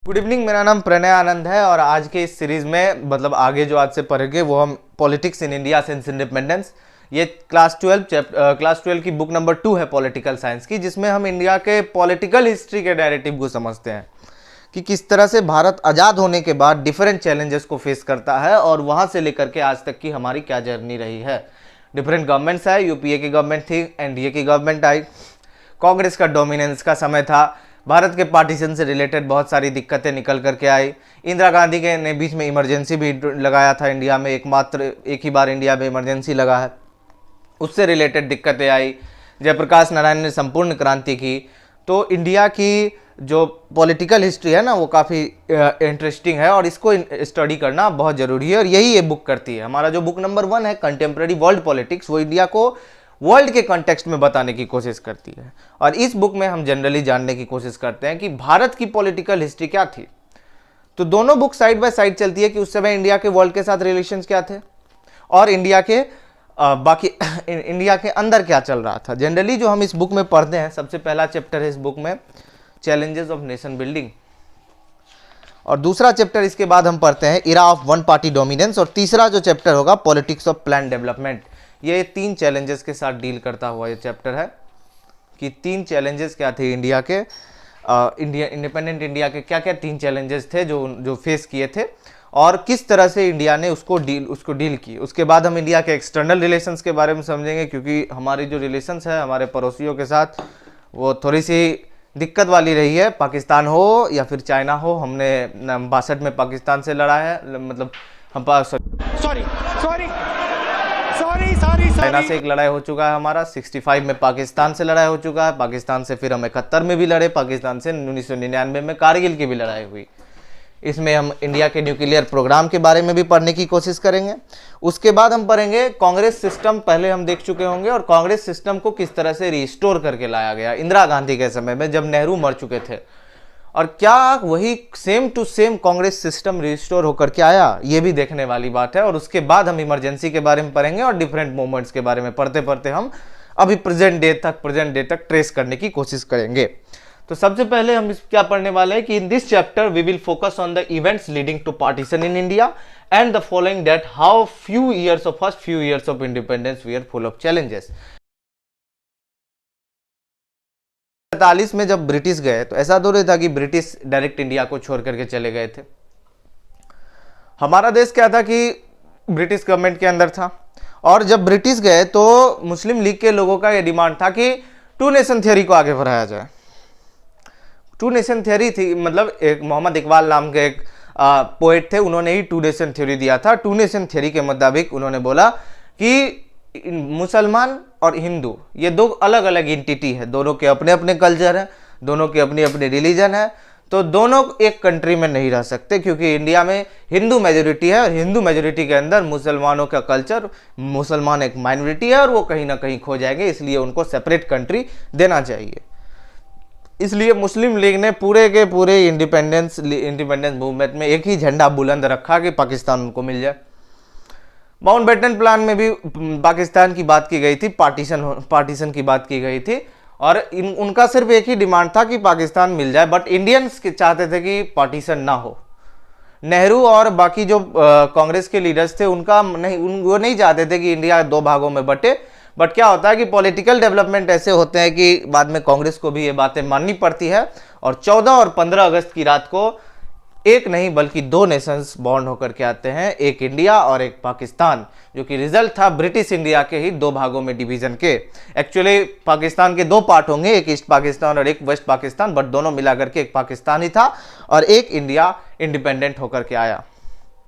Good evening. मेरा नाम प्रणय आनंद है और आज के इस सीरीज में मतलब आगे जो आज से पढ़ेंगे वो हम politics in India since independence, ये क्लास 12 की बुक नंबर 2 है पॉलिटिकल साइंस की, जिसमें हम इंडिया के पॉलिटिकल हिस्ट्री के नैरेटिव को समझते हैं कि किस तरह से भारत आज़ाद होने के बाद डिफरेंट चैलेंजेस को फेस करता है और वहाँ से लेकर के आज तक की हमारी क्या जर्नी रही है। डिफरेंट गवर्नमेंट्स है, यूपीए की गवर्नमेंट थी, एनडीए की गवर्नमेंट आई, कांग्रेस का डोमिनेंस का समय था, भारत के पार्टीशन से रिलेटेड बहुत सारी दिक्कतें निकल करके आई। इंदिरा गांधी के ने बीच में इमरजेंसी भी लगाया था इंडिया में, एक ही बार इंडिया में इमरजेंसी लगा है, उससे रिलेटेड दिक्कतें आई। जयप्रकाश नारायण ने संपूर्ण क्रांति की। तो इंडिया की जो पॉलिटिकल हिस्ट्री है ना वो काफ़ी इंटरेस्टिंग है और इसको स्टडी करना बहुत ज़रूरी है और यही ये बुक करती है। हमारा जो बुक नंबर 1 है कंटेम्प्रेरी वर्ल्ड पॉलिटिक्स, वो इंडिया को वर्ल्ड के कॉन्टेक्स्ट में बताने की कोशिश करती है। और इस बुक में हम जनरली जानने की कोशिश करते हैं कि भारत की पॉलिटिकल हिस्ट्री क्या थी। तो दोनों बुक साइड बाय साइड चलती है कि उस समय इंडिया के वर्ल्ड के साथ रिलेशंस क्या थे और इंडिया के इंडिया के अंदर क्या चल रहा था। जनरली जो हम इस बुक में पढ़ते हैं, सबसे पहला चैप्टर है इस बुक में चैलेंजेस ऑफ नेशन बिल्डिंग, और दूसरा चैप्टर इसके बाद हम पढ़ते हैं era of one party dominance, और तीसरा जो चैप्टर होगा पॉलिटिक्स ऑफ प्लान डेवलपमेंट। ये 3 चैलेंजेस के साथ डील करता हुआ ये चैप्टर है कि 3 चैलेंजेस क्या थे इंडिया के, इंडिपेंडेंट इंडिया के क्या क्या 3 चैलेंजेस थे जो फेस किए थे और किस तरह से इंडिया ने उसको डील की। उसके बाद हम इंडिया के एक्सटर्नल रिलेशंस के बारे में समझेंगे, क्योंकि हमारी जो रिलेशंस है हमारे पड़ोसियों के साथ वो थोड़ी सी दिक्कत वाली रही है। पाकिस्तान हो या फिर चाइना हो, हमने 62 में पाकिस्तान से लड़ा है, मतलब हम चाइना से एक लड़ाई हो चुका है हमारा, 65 में पाकिस्तान से लड़ाई हो चुका है, पाकिस्तान से फिर हम 71 में भी लड़े, पाकिस्तान से 1999 में कारगिल की भी लड़ाई हुई। इसमें हम इंडिया के न्यूक्लियर प्रोग्राम के बारे में भी पढ़ने की कोशिश करेंगे। उसके बाद हम पढ़ेंगे कांग्रेस सिस्टम, पहले हम देख चुके होंगे, और कांग्रेस सिस्टम को किस तरह से रिस्टोर करके लाया गया इंदिरा गांधी के समय में जब नेहरू मर चुके थे, और क्या वही same to same Congress system restore होकर के आया, ये भी देखने वाली बात है। और उसके बाद हम इमरजेंसी के बारे में पढ़ेंगे और डिफरेंट मूवमेंट्स के बारे में पढ़ते पढ़ते हम अभी प्रेजेंट डे तक ट्रेस करने की कोशिश करेंगे। तो सबसे पहले हम क्या पढ़ने वाले हैं कि in this chapter we will focus on the events leading to partition in India and the following that how first few years of independence we are full of challenges. 47 में जब ब्रिटिश गए तो ऐसा तो नहीं था कि ब्रिटिश डायरेक्ट इंडिया को छोड़ करके चले गए थे। हमारा देश क्या था कि ब्रिटिश गवर्नमेंट के अंदर था, और जब ब्रिटिश गए तो मुस्लिम लीग के लोगों का यह डिमांड था कि 2 नेशन थ्योरी को आगे बढ़ाया जाए। 2 नेशन थ्योरी थी, मतलब एक मोहम्मद इकबाल नाम के एक पोएट थे, उन्होंने ही 2 नेशन थ्योरी दिया था। 2 नेशन थ्योरी के मुताबिक उन्होंने बोला कि मुसलमान और हिंदू ये 2 अलग अलग एंटिटी है, दोनों के अपने अपने कल्चर हैं, दोनों के अपने अपने रिलीजन है, तो दोनों एक कंट्री में नहीं रह सकते, क्योंकि इंडिया में हिंदू मेजोरिटी है और हिंदू मेजोरिटी के अंदर मुसलमानों का कल्चर, मुसलमान एक माइनॉरिटी है और वो कहीं ना कहीं खो जाएंगे, इसलिए उनको सेपरेट कंट्री देना चाहिए। इसलिए मुस्लिम लीग ने पूरे के पूरे इंडिपेंडेंस मूवमेंट में एक ही झंडा बुलंद रखा कि पाकिस्तान उनको मिल जाए। माउंटबेटन प्लान में भी पाकिस्तान की बात की गई थी, पार्टीशन की बात की गई थी, और उनका सिर्फ एक ही डिमांड था कि पाकिस्तान मिल जाए, बट इंडियंस चाहते थे कि पार्टीशन ना हो। नेहरू और बाकी जो कांग्रेस के लीडर्स थे वो नहीं चाहते थे कि इंडिया 2 भागों में बटे। बट क्या होता है कि पॉलिटिकल डेवलपमेंट ऐसे होते हैं कि बाद में कांग्रेस को भी ये बातें माननी पड़ती है, और 14 और 15 अगस्त की रात को एक नहीं बल्कि 2 नेशंस बॉन्ड होकर के आते हैं, एक इंडिया और एक पाकिस्तान, जो कि रिजल्ट था ब्रिटिश इंडिया के ही 2 भागों में डिवीजन के। एक्चुअली पाकिस्तान के 2 पार्ट होंगे, एक ईस्ट पाकिस्तान और एक वेस्ट पाकिस्तान, बट दोनों मिलाकर के एक पाकिस्तान ही था और एक इंडिया इंडिपेंडेंट होकर के आया।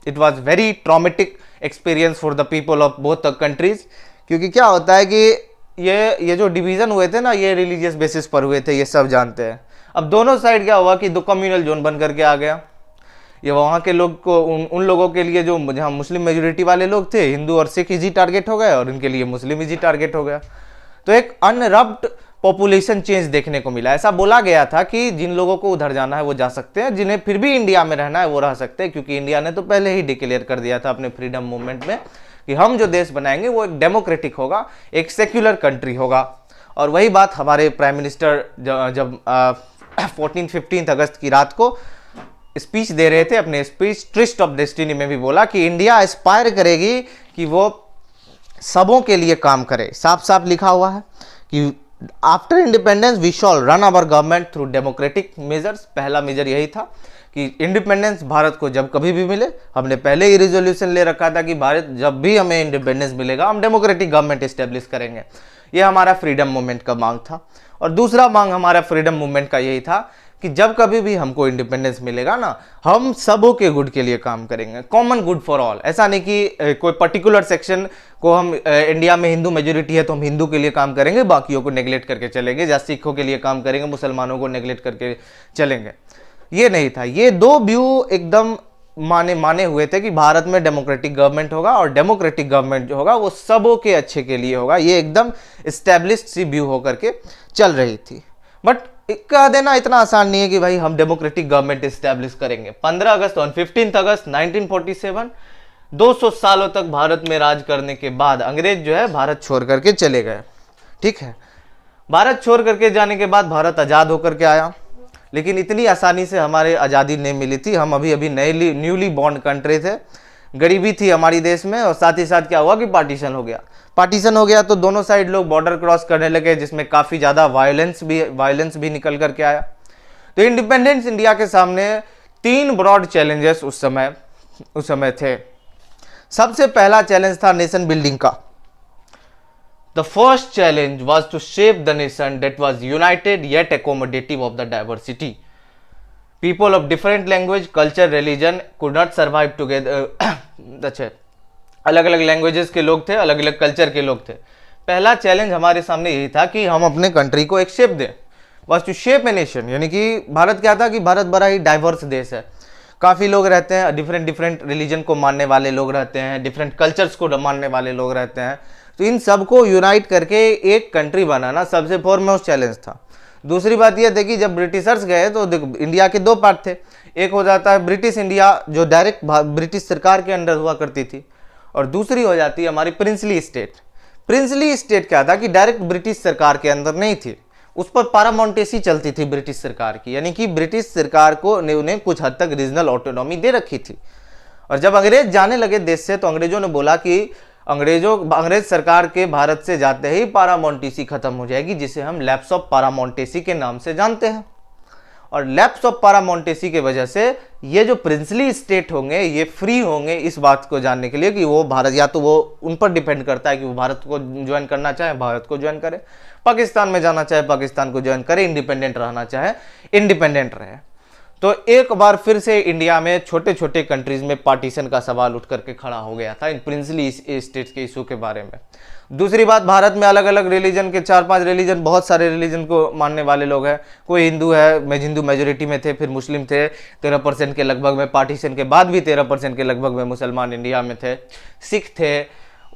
It was very traumatic experience for the people of both the countries, क्योंकि क्या होता है कि ये जो डिवीजन हुए थे ना, ये रिलीजियस बेसिस पर हुए थे, ये सब जानते हैं। अब दोनों साइड क्या हुआ कि 2 कम्युनल जोन बन करके आ गया। ये वहाँ के लोग को उन लोगों के लिए जो जहाँ मुस्लिम मेजोरिटी वाले लोग थे, हिंदू और सिख इजी टारगेट हो गए, और इनके लिए मुस्लिम इजी टारगेट हो गया। तो एक अनरप्ट पॉपुलेशन चेंज देखने को मिला। ऐसा बोला गया था कि जिन लोगों को उधर जाना है वो जा सकते हैं, जिन्हें फिर भी इंडिया में रहना है वो रह सकते हैं, क्योंकि इंडिया ने तो पहले ही डिक्लेयर कर दिया था अपने फ्रीडम मूवमेंट में कि हम जो देश बनाएंगे वो एक डेमोक्रेटिक होगा, एक सेक्युलर कंट्री होगा। और वही बात हमारे प्राइम मिनिस्टर जब 14-15 अगस्त की रात को स्पीच दे रहे थे, अपने स्पीच ट्विस्ट ऑफ डेस्टिनी में भी बोला कि इंडिया एस्पायर करेगी कि वो सबों के लिए काम करे। साफ साफ लिखा हुआ है कि after independence we shall run our government through democratic measures. पहला मेजर यही था कि इंडिपेंडेंस भारत को जब कभी भी मिले, हमने पहले ही रिजोल्यूशन ले रखा था कि भारत जब भी हमें इंडिपेंडेंस मिलेगा हम डेमोक्रेटिक गवर्नमेंट इस्टेब्लिश करेंगे। ये हमारा फ्रीडम मूवमेंट का मांग था। और दूसरा मांग हमारा फ्रीडम मूवमेंट का यही था कि जब कभी भी हमको इंडिपेंडेंस मिलेगा ना, हम सबों के गुड के लिए काम करेंगे, कॉमन गुड फॉर ऑल। ऐसा नहीं कि कोई पर्टिकुलर सेक्शन को हम इंडिया में हिंदू मेजोरिटी है तो हम हिंदू के लिए काम करेंगे, बाकियों को नेग्लेक्ट करके चलेंगे, या सिखों के लिए काम करेंगे, मुसलमानों को नेग्लेक्ट करके चलेंगे। ये नहीं था। ये दो व्यू एकदम माने हुए थे कि भारत में डेमोक्रेटिक गवर्नमेंट होगा और डेमोक्रेटिक गवर्नमेंट जो होगा वो सबों के अच्छे के लिए होगा। ये एकदम एस्टेब्लिश्ड सी व्यू होकर के चल रही थी। बट कह देना इतना आसान नहीं है कि भाई हम डेमोक्रेटिक गवर्नमेंट एस्टेब्लिश करेंगे। 15 अगस्त और 15 अगस्त 1947, 200 सालों तक भारत में राज करने के बाद अंग्रेज जो है भारत छोड़ करके चले गए। ठीक है, भारत छोड़ करके जाने के बाद भारत आज़ाद होकर के आया, लेकिन इतनी आसानी से हमारे आज़ादी नहीं मिली थी। हम अभी न्यूली बॉर्न कंट्री थे, गरीबी थी हमारी देश में, और साथ ही साथ क्या हुआ कि पार्टीशन हो गया। पार्टीशन हो गया तो दोनों साइड लोग बॉर्डर क्रॉस करने लगे, जिसमें काफ़ी ज़्यादा वायलेंस भी निकल करके आया। तो इंडिपेंडेंस इंडिया के सामने 3 ब्रॉड चैलेंजेस उस समय थे। सबसे पहला चैलेंज था नेशन बिल्डिंग का। The first challenge was to shape the nation that was united yet accommodative of the diversity. People of different language, culture, religion could not survive together. अच्छा, अलग अलग लैंग्वेजेस के लोग थे, अलग अलग कल्चर के लोग थे। पहला चैलेंज हमारे सामने यही था कि हम अपने कंट्री को एक शेप दें, was to shape a nation। यानी कि भारत क्या था कि भारत बड़ा ही डाइवर्स देश है, काफ़ी लोग रहते हैं, डिफरेंट रिलीजन को मानने वाले लोग रहते हैं, डिफरेंट कल्चर्स को मानने वाले लोग रहते हैं। तो इन सबको यूनाइट करके एक कंट्री बनाना सबसे फॉरमोस्ट चैलेंज था। दूसरी बात यह थी कि जब ब्रिटिशर्स गए तो इंडिया के 2 पार्ट थे। एक हो जाता है ब्रिटिश इंडिया जो डायरेक्ट ब्रिटिश सरकार के अंडर हुआ करती थी, और दूसरी हो जाती है हमारी प्रिंसली स्टेट। प्रिंसली स्टेट क्या था कि डायरेक्ट ब्रिटिश सरकार के अंदर नहीं थी, उस पर पारामाउंटेसी चलती थी ब्रिटिश सरकार की, यानी कि ब्रिटिश सरकार को उन्हें कुछ हद तक रीजनल ऑटोनॉमी दे रखी थी। और जब अंग्रेज जाने लगे देश से तो अंग्रेजों ने बोला कि अंग्रेज सरकार के भारत से जाते ही पारामाउंटेसी खत्म हो जाएगी, जिसे हम लैप्स ऑफ पारामाउंटेसी के नाम से जानते हैं। और लैप्स ऑफ पारामाउंटेसी के वजह से ये जो प्रिंसली स्टेट होंगे ये फ्री होंगे इस बात को जानने के लिए कि वो भारत, या तो वो उन पर डिपेंड करता है कि वो भारत को ज्वाइन करना चाहे भारत को ज्वाइन करे, पाकिस्तान में जाना चाहे पाकिस्तान को ज्वाइन करे, इंडिपेंडेंट रहना चाहे इंडिपेंडेंट रहे। तो एक बार फिर से इंडिया में छोटे छोटे कंट्रीज में पार्टीशन का सवाल उठ करके खड़ा हो गया था इन प्रिंसली स्टेट्स के इशू के बारे में। दूसरी बात, भारत में अलग अलग रिलीजन के 4-5 रिलीजन, बहुत सारे रिलीजन को मानने वाले लोग हैं। कोई हिंदू है, हिंदू मेजोरिटी में थे, फिर मुस्लिम थे 13% के लगभग में, पार्टीशन के बाद भी 13% के लगभग में मुसलमान इंडिया में थे, सिख थे,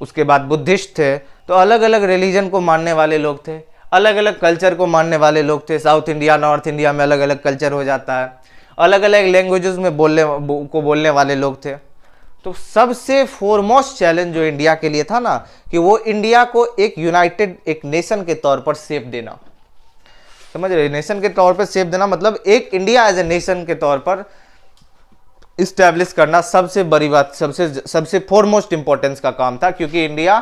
उसके बाद बुद्धिस्ट थे। तो अलग अलग रिलीजन को मानने वाले लोग थे, अलग अलग कल्चर को मानने वाले लोग थे। साउथ इंडिया, नॉर्थ इंडिया में अलग अलग कल्चर हो जाता है, अलग अलग लैंग्वेजेस में बोलने वाले लोग थे। तो सबसे फोरमोस्ट चैलेंज जो इंडिया के लिए था ना, कि वो इंडिया को एक यूनाइटेड एक नेशन के तौर पर शेप देना। समझ रहे, नेशन के तौर पर शेप देना मतलब एक इंडिया एज ए नेशन के तौर पर इस्टेब्लिश करना सबसे बड़ी बात, सबसे फोरमोस्ट इंपॉर्टेंस का काम था। क्योंकि इंडिया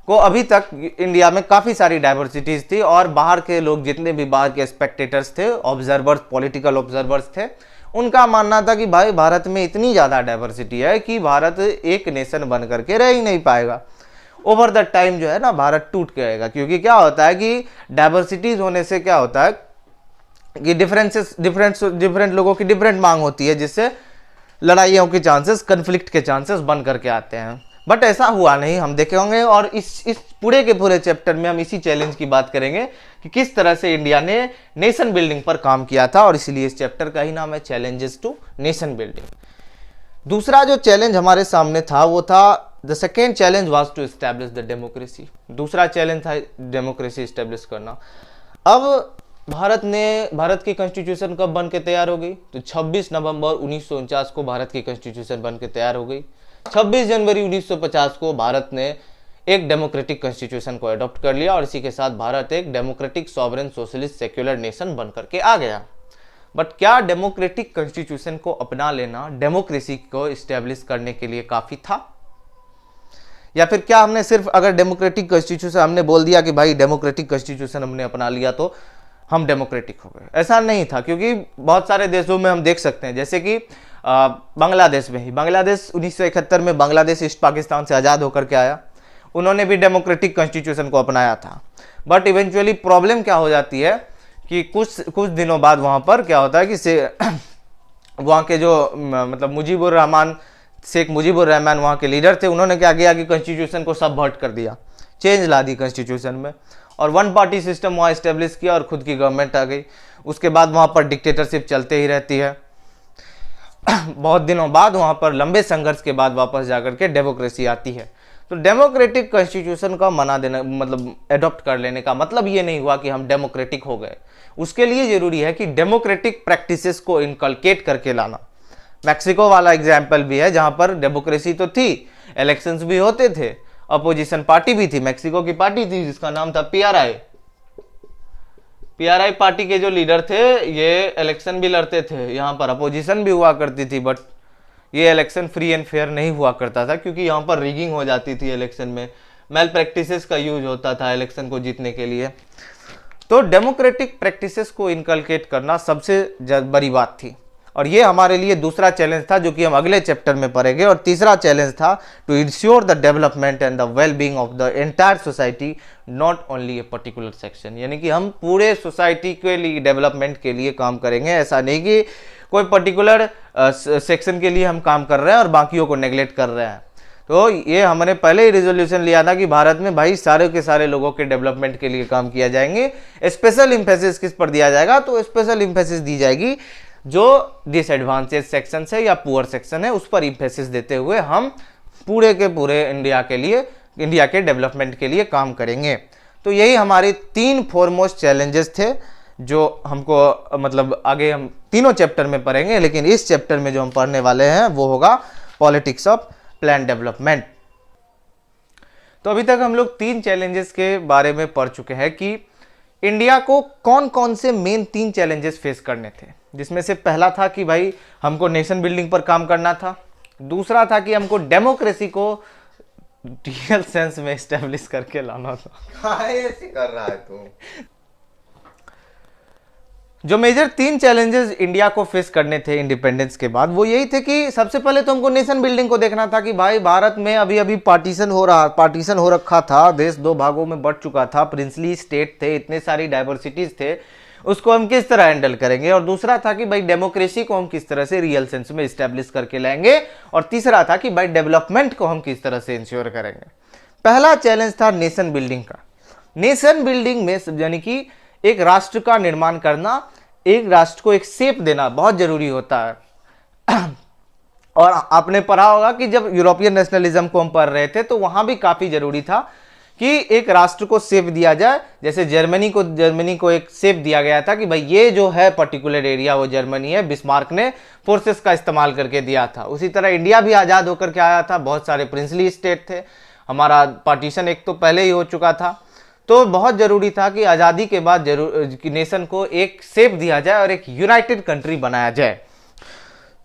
को अभी तक इंडिया में काफ़ी सारी डाइवर्सिटीज़ थी, और बाहर के लोग जितने भी बाहर के स्पेक्टेटर्स थे, ऑब्जर्वर्स, पॉलिटिकल ऑब्जर्वर्स थे, उनका मानना था कि भाई भारत में इतनी ज़्यादा डाइवर्सिटी है कि भारत एक नेशन बन करके रह ही नहीं पाएगा। ओवर द टाइम जो है ना भारत टूट जाएगा। क्योंकि क्या होता है कि डाइवर्सिटीज़ होने से क्या होता है कि डिफरेंट लोगों की डिफरेंट मांग होती है, जिससे लड़ाइयों के चांसेस, कन्फ्लिक्ट के चांसेस बन करके आते हैं। बट ऐसा हुआ नहीं, हम देखे होंगे। और इस पूरे के पूरे चैप्टर में हम इसी चैलेंज की बात करेंगे कि किस तरह से इंडिया ने नेशन बिल्डिंग पर काम किया था, और इसलिए इस चैप्टर का ही नाम है चैलेंजेस टू नेशन बिल्डिंग। दूसरा जो चैलेंज हमारे सामने था वो था the second challenge was to establish the democracy. दूसरा चैलेंज था डेमोक्रेसी एस्टेब्लिश करना। अब भारत की कॉन्स्टिट्यूशन कब बन के तैयार हो गई? तो 26 नवंबर 1949 को भारत की कॉन्स्टिट्यूशन बन के तैयार हो गई। 26 जनवरी 1950 को भारत ने एक डेमोक्रेटिक कॉन्स्टिट्यूशन को अडॉप्ट कर लिया, और इसी के साथ भारत एक democratic, sovereign, socialist, secular nation बन करके आ गया। बट क्या डेमोक्रेटिक कॉन्स्टिट्यूशन को अपना लेना डेमोक्रेसी को इस्टेब्लिश करने के लिए काफी था? या फिर क्या हमने सिर्फ अगर डेमोक्रेटिक कॉन्स्टिट्यूशन हमने बोल दिया कि भाई डेमोक्रेटिक कॉन्स्टिट्यूशन हमने अपना लिया तो हम डेमोक्रेटिक हो गए? ऐसा नहीं था, क्योंकि बहुत सारे देशों में हम देख सकते हैं, जैसे कि बांग्लादेश में ही, बांग्लादेश 1971 में बांग्लादेश ईस्ट पाकिस्तान से आज़ाद होकर के आया, उन्होंने भी डेमोक्रेटिक कॉन्स्टिट्यूशन को अपनाया था। बट इवेंचुअली प्रॉब्लम क्या हो जाती है कि कुछ दिनों बाद वहाँ पर क्या होता है कि वहाँ के जो मतलब शेख मुजीबुर रहमान वहाँ के लीडर थे, उन्होंने क्या किया कि कॉन्स्टिट्यूशन को सबवर्ट कर दिया, चेंज ला दी कॉन्स्टिट्यूशन में, और वन पार्टी सिस्टम वहाँ इस्टेब्लिश किया और खुद की गवर्नमेंट आ गई। उसके बाद वहाँ पर डिक्टेटरशिप चलते ही रहती है। बहुत दिनों बाद वहाँ पर लंबे संघर्ष के बाद वापस जाकर के डेमोक्रेसी आती है। तो डेमोक्रेटिक कॉन्स्टिट्यूशन का मना देना मतलब एडॉप्ट कर लेने का मतलब ये नहीं हुआ कि हम डेमोक्रेटिक हो गए। उसके लिए जरूरी है कि डेमोक्रेटिक प्रैक्टिसेस को इनकलकेट करके लाना। मैक्सिको वाला एग्जाम्पल भी है, जहां पर डेमोक्रेसी तो थी, इलेक्शंस भी होते थे, अपोजिशन पार्टी भी थी। मैक्सिको की पार्टी थी जिसका नाम था पीआरआई पार्टी के जो लीडर थे ये इलेक्शन भी लड़ते थे, यहाँ पर अपोजिशन भी हुआ करती थी, बट ये इलेक्शन फ्री एंड फेयर नहीं हुआ करता था, क्योंकि यहाँ पर रिगिंग हो जाती थी इलेक्शन में, मेल प्रैक्टिसेस का यूज होता था इलेक्शन को जीतने के लिए। तो डेमोक्रेटिक प्रैक्टिसेस को इनकलकेट करना सबसे बड़ी बात थी, और ये हमारे लिए दूसरा चैलेंज था जो कि हम अगले चैप्टर में पढ़ेंगे। और तीसरा चैलेंज था to ensure the development and the well being of the entire society, not only a particular section. यानी कि हम पूरे सोसाइटी के लिए डेवलपमेंट के लिए काम करेंगे, ऐसा नहीं कि कोई पर्टिकुलर सेक्शन के लिए हम काम कर रहे हैं और बाकियों को नेग्लेक्ट कर रहे हैं। तो ये हमने पहले ही रिजोल्यूशन लिया था कि भारत में भाई सारे के सारे लोगों के डेवलपमेंट के लिए काम किया जाएंगे। स्पेशल इंफेसिस किस पर दिया जाएगा? तो स्पेशल इंफेसिस दी जाएगी जो डिसएडवांटेज सेक्शन है या पुअर सेक्शन है, उस पर इंफेसिस देते हुए हम पूरे के पूरे इंडिया के डेवलपमेंट के लिए काम करेंगे। तो यही हमारे 3 फोरमोस्ट चैलेंजेस थे जो हमको मतलब आगे हम तीनों चैप्टर में पढ़ेंगे, लेकिन इस चैप्टर में जो हम पढ़ने वाले हैं वो होगा पॉलिटिक्स ऑफ प्लान डेवलपमेंट। तो अभी तक हम लोग 3 चैलेंजेस के बारे में पढ़ चुके हैं कि इंडिया को कौन कौन से मेन 3 चैलेंजेस फेस करने थे, जिसमें से पहला था कि भाई हमको नेशन बिल्डिंग पर काम करना था, दूसरा था कि हमको डेमोक्रेसी को रियल सेंस में एस्टेब्लिश करके लाना था। ऐसे कर रहा है तू। जो मेजर 3 चैलेंजेस इंडिया को फेस करने थे इंडिपेंडेंस के बाद वो यही थे कि सबसे पहले तो हमको नेशन बिल्डिंग को देखना था कि भाई भारत में अभी अभी पार्टीशन हो रखा था, देश 2 भागों में बंट चुका था, प्रिंसली स्टेट थे, इतने सारी डाइवर्सिटीज थे, उसको हम किस तरह हैंडल करेंगे। और दूसरा था कि भाई डेमोक्रेसी को हम किस तरह से रियल सेंस में इस्टेब्लिश करके लाएंगे, और तीसरा था कि भाई डेवलपमेंट को हम किस तरह से इंश्योर करेंगे। पहला चैलेंज था नेशन बिल्डिंग का। नेशन बिल्डिंग में यानी कि एक राष्ट्र का निर्माण करना, एक राष्ट्र को एक शेप देना बहुत जरूरी होता है। और आपने पढ़ा होगा कि जब यूरोपियन नेशनलिज्म को हम पढ़ रहे थे तो वहां भी काफी जरूरी था कि एक राष्ट्र को शेप दिया जाए। जैसे जर्मनी को एक शेप दिया गया था कि भाई ये जो है पर्टिकुलर एरिया वो जर्मनी है, बिस्मार्क ने फोर्सेस का इस्तेमाल करके दिया था। उसी तरह इंडिया भी आजाद होकर के आया था, बहुत सारे प्रिंसली स्टेट थे, हमारा पार्टीशन एक तो पहले ही हो चुका था। तो बहुत जरूरी था कि आज़ादी के बाद नेशन को एक शेप दिया जाए और एक यूनाइटेड कंट्री बनाया जाए।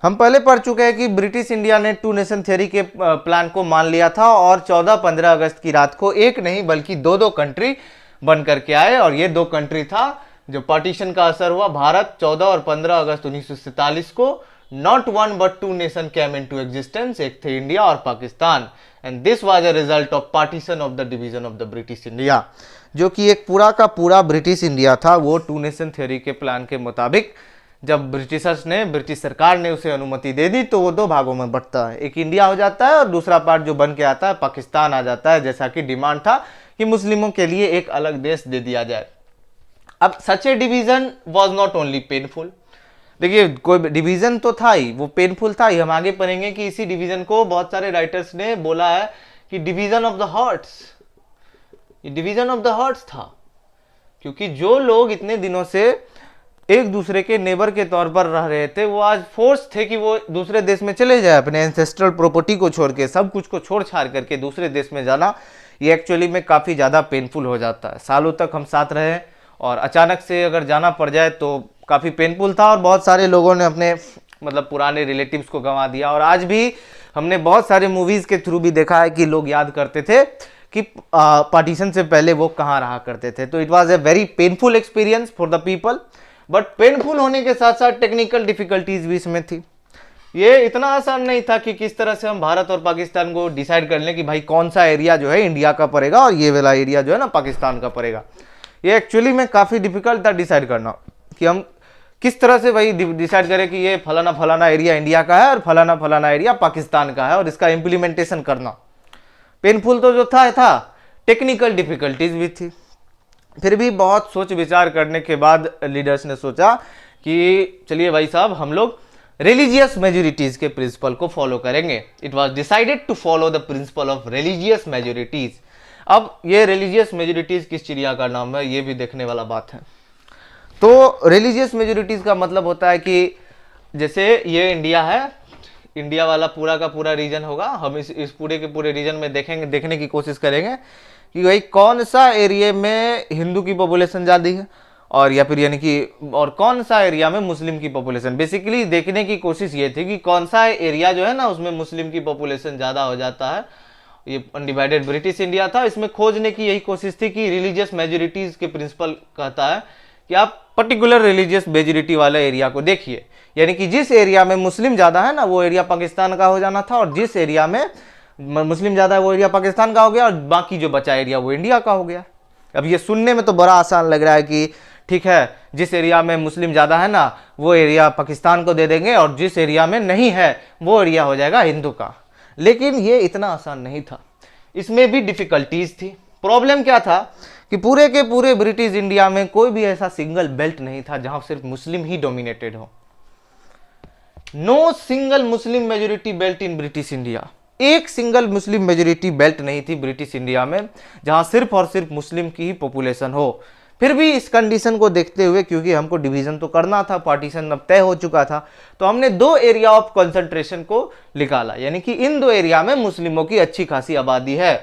हम पहले पढ़ चुके हैं कि ब्रिटिश इंडिया ने 2 नेशन थ्योरी के प्लान को मान लिया था और 14-15 अगस्त की रात को एक नहीं बल्कि 2 कंट्री बन करके आए। और ये 2 कंट्री था जो पार्टीशन का असर हुआ। भारत 14 और 15 अगस्त 1947 को not 1 but 2 nation came into existence. एक थे इंडिया और Pakistan, and this was a result of partition of the division of the British India, जो कि एक पूरा का पूरा ब्रिटिश इंडिया था। वो 2 नेशन थ्योरी के प्लान के मुताबिक जब ब्रिटिश सरकार ने उसे अनुमति दे दी तो वो 2 भागों में बंटता है, एक इंडिया हो जाता है और दूसरा पार्ट जो बन के आता है पाकिस्तान आ जाता है, जैसा कि डिमांड था कि मुस्लिमों के लिए एक अलग देश दे दिया जाए। अब such a division was not only painful, देखिए कोई डिवीजन तो था ही, वो पेनफुल था ही। हम आगे पढ़ेंगे कि इसी डिवीजन को बहुत सारे राइटर्स ने बोला है कि डिवीजन ऑफ द हार्ट्स, ये डिवीजन ऑफ द हार्ट्स था, क्योंकि जो लोग इतने दिनों से एक दूसरे के नेबर के तौर पर रह रहे थे वो आज फोर्स थे कि वो दूसरे देश में चले जाए, अपने एंसेस्ट्रल प्रॉपर्टी को छोड़ के, सब कुछ को छोड़ छाड़ करके दूसरे देश में जाना, ये एक्चुअली में काफ़ी ज़्यादा पेनफुल हो जाता है। सालों तक हम साथ रहे और अचानक से अगर जाना पड़ जाए तो काफ़ी पेनफुल था और बहुत सारे लोगों ने अपने मतलब पुराने रिलेटिव्स को गंवा दिया। और आज भी हमने बहुत सारे मूवीज़ के थ्रू भी देखा है कि लोग याद करते थे कि पार्टीशन से पहले वो कहाँ रहा करते थे। तो it was a very painful experience for the people, but painful होने के साथ साथ टेक्निकल डिफिकल्टीज भी इसमें थी। ये इतना आसान नहीं था कि किस तरह से हम भारत और पाकिस्तान को डिसाइड कर लें कि भाई कौन सा एरिया जो है इंडिया का पड़ेगा और ये वाला एरिया जो है ना पाकिस्तान का पड़ेगा। ये एक्चुअली में काफ़ी डिफिकल्ट था डिसाइड करना कि हम किस तरह से भाई डिसाइड करें कि ये फलाना फलाना एरिया इंडिया का है और फलाना फलाना एरिया पाकिस्तान का है, और इसका इम्प्लीमेंटेशन करना पेनफुल तो जो था टेक्निकल डिफिकल्टीज भी थी। फिर भी बहुत सोच विचार करने के बाद लीडर्स ने सोचा कि चलिए भाई साहब हम लोग रिलीजियस मेजोरिटीज के प्रिंसिपल को फॉलो करेंगे। It was decided to follow the principle of religious majorities. अब ये रिलीजियस मेजोरिटीज किस चिड़िया का नाम है ये भी देखने वाला बात है। तो रिलीजियस मेजोरिटीज का मतलब होता है कि जैसे ये इंडिया है, इंडिया वाला पूरा का पूरा रीजन होगा, हम इस पूरे के पूरे रीजन में देखने की कोशिश करेंगे कि भाई कौन सा एरिया में हिंदू की पॉपुलेशन ज़्यादा है और या फिर यानी कि और कौन सा एरिया में मुस्लिम की पॉपुलेशन। बेसिकली देखने की कोशिश ये थी कि कौन सा एरिया जो है ना उसमें मुस्लिम की पॉपुलेशन ज़्यादा हो जाता है। ये अनडिवाइडेड ब्रिटिश इंडिया था, इसमें खोजने की यही कोशिश थी कि रिलीजियस मेजोरिटीज के प्रिंसिपल कहता है कि आप पर्टिकुलर रिलीजियस मेजोरिटी वाला एरिया को देखिए, यानी कि जिस एरिया में मुस्लिम ज़्यादा है ना वो एरिया पाकिस्तान का हो जाना था, और जिस एरिया में मुस्लिम ज़्यादा है वो एरिया पाकिस्तान का हो गया और बाकी जो बचा एरिया वो इंडिया का हो गया। अब ये सुनने में तो बड़ा आसान लग रहा है कि ठीक है जिस एरिया में मुस्लिम ज़्यादा है ना वो एरिया पाकिस्तान को दे देंगे और जिस एरिया में नहीं है वो एरिया हो जाएगा हिंदू का। लेकिन ये इतना आसान नहीं था, इसमें भी डिफ़िकल्टीज थी। प्रॉब्लम क्या था कि पूरे के पूरे ब्रिटिश इंडिया में कोई भी ऐसा सिंगल बेल्ट नहीं था जहां सिर्फ मुस्लिम ही डोमिनेटेड हो। No single Muslim majority belt in British India. एक सिंगल मुस्लिम मेजोरिटी बेल्ट नहीं थी ब्रिटिश इंडिया में जहां सिर्फ और सिर्फ मुस्लिम की ही पॉपुलेशन हो। फिर भी इस कंडीशन को देखते हुए, क्योंकि हमको डिवीजन तो करना था, पार्टीशन अब तय हो चुका था, तो हमने दो एरिया ऑफ कंसंट्रेशन को निकाला, यानी कि इन दो एरिया में मुस्लिमों की अच्छी खासी आबादी है।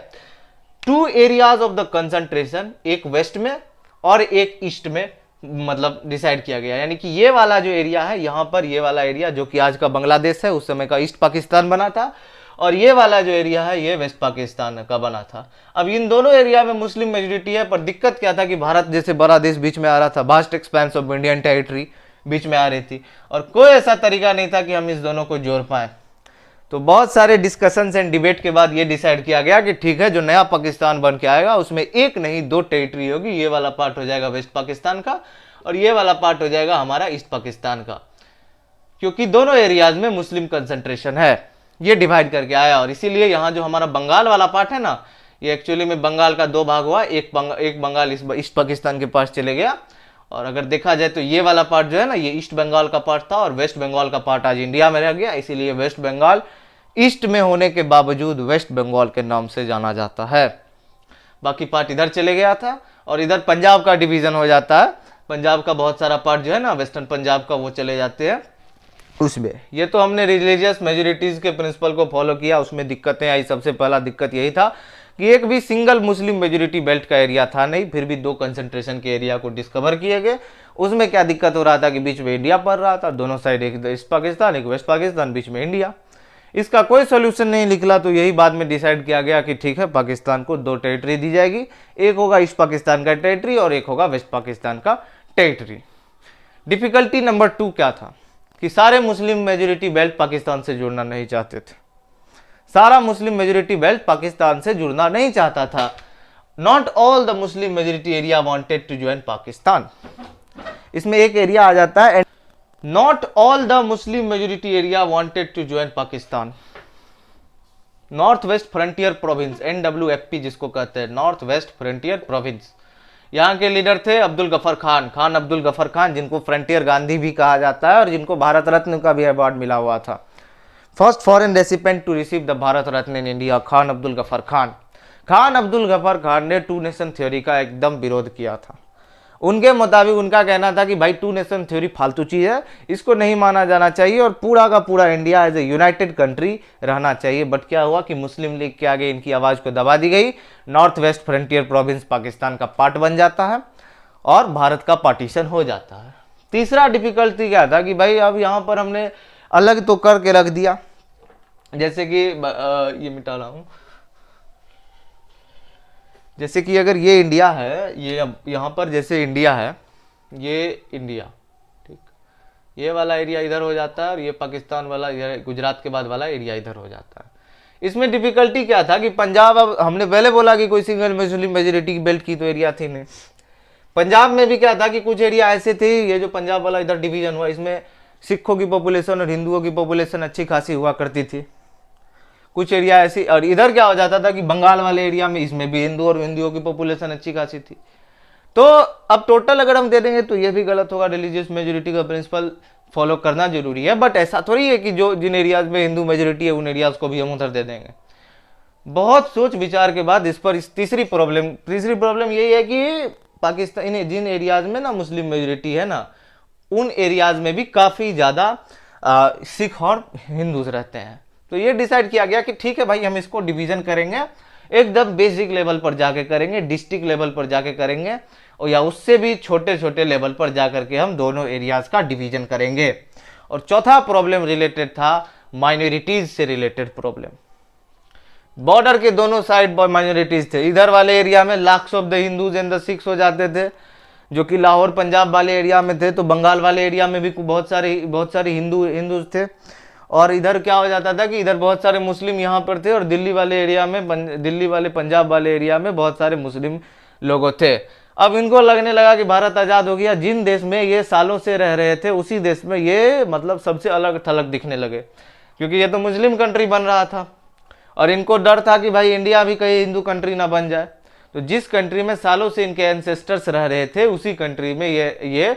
Two areas of the concentration, एक वेस्ट में और एक ईस्ट में मतलब डिसाइड किया गया। यानी कि ये वाला जो एरिया है यहाँ पर, ये वाला एरिया जो कि आज का बांग्लादेश है उस समय का ईस्ट पाकिस्तान बना था, और ये वाला जो एरिया है ये वेस्ट पाकिस्तान का बना था। अब इन दोनों एरिया में मुस्लिम मेजोरिटी है, पर दिक्कत क्या था कि भारत जैसे बड़ा देश बीच में आ रहा था, vast expanse of Indian territory बीच में आ रही थी, और कोई ऐसा तरीका नहीं था कि हम इस दोनों को जोड़ पाए। तो बहुत सारे डिस्कशंस एंड डिबेट के बाद ये डिसाइड किया गया कि ठीक है जो नया पाकिस्तान बन के आएगा उसमें एक नहीं दो टेरिटरी होगी। ये वाला पार्ट हो जाएगा वेस्ट पाकिस्तान का और ये वाला पार्ट हो जाएगा हमारा ईस्ट पाकिस्तान का, क्योंकि दोनों एरियाज में मुस्लिम कंसंट्रेशन है। ये डिवाइड करके आया, और इसीलिए यहाँ जो हमारा बंगाल वाला पार्ट है ना, ये एक्चुअली में बंगाल का दो भाग हुआ। एक बंगाल ईस्ट पाकिस्तान के पास चले गया, और अगर देखा जाए तो ये वाला पार्ट जो है ना ये ईस्ट बंगाल का पार्ट था और वेस्ट बंगाल का पार्ट आज इंडिया में रह गया। इसीलिए वेस्ट बंगाल ईस्ट में होने के बावजूद वेस्ट बंगाल के नाम से जाना जाता है। बाकी पार्ट इधर चले गया था, और इधर पंजाब का डिवीजन हो जाता है। पंजाब का बहुत सारा पार्ट जो है ना वेस्टर्न पंजाब का वो चले जाते हैं उसमें। ये तो हमने रिलीजियस मेजोरिटीज के प्रिंसिपल को फॉलो किया, उसमें दिक्कतें आई। सबसे पहला दिक्कत यही था कि एक भी सिंगल मुस्लिम मेजोरिटी बेल्ट का एरिया था नहीं, फिर भी दो कंसंट्रेशन के एरिया को डिस्कवर किए गए। उसमें क्या दिक्कत हो रहा था कि बीच में इंडिया पड़ रहा था, दोनों साइड, एक ईस्ट पाकिस्तान एक वेस्ट पाकिस्तान, बीच में इंडिया। इसका कोई सोल्यूशन नहीं निकला, तो यही बाद में डिसाइड किया गया कि ठीक है पाकिस्तान को दो टेरिटरी दी जाएगी, एक होगा ईस्ट पाकिस्तान का टेरिटरी और एक होगा वेस्ट पाकिस्तान का टेरिटरी। डिफिकल्टी नंबर 2 क्या था कि सारे मुस्लिम मेजोरिटी बेल्ट पाकिस्तान से जुड़ना नहीं चाहते थे। सारा मुस्लिम मेजोरिटी बेल्ट पाकिस्तान से जुड़ना नहीं चाहता था। Not all the Muslim majority area wanted to join Pakistan. इसमें एक एरिया आ जाता है, not all the Muslim majority area wanted to join Pakistan. North West Frontier Province, NWFP जिसको कहते हैं, नॉर्थ वेस्ट फ्रंटियर प्रोविंस। यहाँ के लीडर थे अब्दुल गफर खान, खान अब्दुल गफर खान, जिनको फ्रंटियर गांधी भी कहा जाता है और जिनको भारत रत्न का भी अवार्ड मिला हुआ था। First foreign recipient to receive the Bharat Ratna in India, Khan Abdul Ghaffar Khan. Khan Abdul Ghaffar Khan ने टू नेशन थ्योरी का एकदम विरोध किया था। उनके मुताबिक उनका कहना था कि भाई टू नेशन थ्योरी फालतू चीज़ है, इसको नहीं माना जाना चाहिए और पूरा का पूरा India as a united country रहना चाहिए। बट क्या हुआ कि मुस्लिम लीग के आगे इनकी आवाज़ को दबा दी गई। North West Frontier province Pakistan का पार्ट बन जाता है और भारत का पार्टीशन हो जाता है। तीसरा डिफिकल्टी क्या था कि भाई अब यहाँ पर हमने अलग तो करके रख दिया, जैसे कि ये मिटा रहा हूँ, जैसे कि अगर ये इंडिया है, ये अब यहाँ पर जैसे इंडिया है, ये इंडिया, ठीक, ये वाला एरिया इधर हो जाता है और ये पाकिस्तान वाला, ये गुजरात के बाद वाला एरिया इधर हो जाता है। इसमें डिफिकल्टी क्या था कि पंजाब, अब हमने पहले बोला कि कोई सिंगल मुस्लिम मेजोरिटी बेल्ट की तो एरिया थी नहीं। पंजाब में भी क्या था कि कुछ एरिया ऐसे थे, ये जो पंजाब वाला इधर डिवीजन हुआ, इसमें सिखों की पॉपुलेशन और हिंदुओं की पॉपुलेशन अच्छी खासी हुआ करती थी। कुछ एरिया ऐसी, और इधर क्या हो जाता था कि बंगाल वाले एरिया में, इसमें भी हिंदू और हिंदुओं की पॉपुलेशन अच्छी खासी थी। तो अब टोटल अगर हम दे देंगे तो ये भी गलत होगा, रिलीजियस मेजोरिटी का प्रिंसिपल फॉलो करना जरूरी है, बट ऐसा थोड़ी है कि जो जिन एरियाज में हिंदू मेजोरिटी है उन एरियाज को भी हम उधर दे देंगे। बहुत सोच विचार के बाद इस पर तीसरी प्रॉब्लम यही है कि पाकिस्तान जिन एरियाज में ना मुस्लिम मेजोरिटी है ना, उन एरियाज में भी काफी ज्यादा सिख और हिंदूज रहते हैं। तो ये डिसाइड किया गया कि ठीक है भाई, हम इसको डिवीजन करेंगे, एकदम बेसिक लेवल पर जाके करेंगे, डिस्ट्रिक्ट लेवल पर जाके करेंगे, और या उससे भी छोटे छोटे लेवल पर जाकर के हम दोनों एरियाज का डिवीजन करेंगे। और चौथा प्रॉब्लम रिलेटेड था माइनॉरिटीज से रिलेटेड प्रॉब्लम। बॉर्डर के दोनों साइड माइनॉरिटीज थे, इधर वाले एरिया में lakhs of the Hindus and the Sikhs हो जाते थे, जो कि लाहौर पंजाब वाले एरिया में थे, तो बंगाल वाले एरिया में भी बहुत सारे हिंदूज थे। और इधर क्या हो जाता था कि इधर बहुत सारे मुस्लिम यहाँ पर थे, और दिल्ली वाले एरिया में, दिल्ली वाले पंजाब वाले एरिया में बहुत सारे मुस्लिम लोग थे। अब इनको लगने लगा कि भारत आज़ाद हो गया, जिन देश में ये सालों से रह रहे थे उसी देश में ये मतलब सबसे अलग थलग दिखने लगे, क्योंकि ये तो मुस्लिम कंट्री बन रहा था, और इनको डर था कि भाई इंडिया भी कहीं हिंदू कंट्री ना बन जाए। तो जिस कंट्री में सालों से इनके एंसेस्टर्स रह रहे थे उसी कंट्री में ये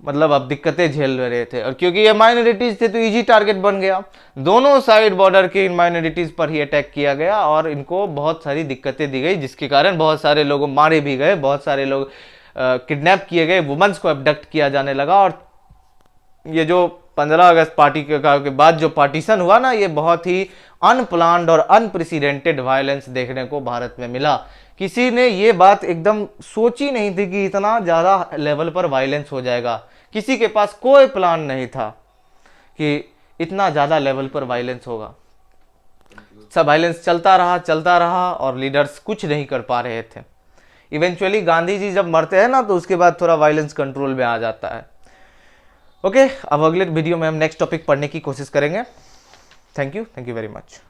मतलब अब दिक्कतें झेल रहे थे, और क्योंकि ये माइनॉरिटीज थे तो इजी टारगेट बन गया। दोनों साइड बॉर्डर के इन माइनॉरिटीज पर ही अटैक किया गया और इनको बहुत सारी दिक्कतें दी गई, जिसके कारण बहुत सारे लोग मारे भी गए, बहुत सारे लोग किडनैप किए गए, वुमेन्स को अबडक्ट किया जाने लगा। और ये जो 15 अगस्त पार्टी के बाद जो पार्टीशन हुआ ना, ये बहुत ही अनप्लान्ड और अनप्रेसिडेंटेड वायलेंस देखने को भारत में मिला। किसी ने ये बात एकदम सोची नहीं थी कि इतना ज़्यादा लेवल पर वायलेंस हो जाएगा। किसी के पास कोई प्लान नहीं था कि इतना ज़्यादा लेवल पर वायलेंस होगा। सब वायलेंस चलता रहा और लीडर्स कुछ नहीं कर पा रहे थे। इवेंचुअली गांधी जी जब मरते हैं ना, तो उसके बाद थोड़ा वायलेंस कंट्रोल में आ जाता है। ओके, अब अगले वीडियो में हम नेक्स्ट टॉपिक पढ़ने की कोशिश करेंगे। Thank you very much.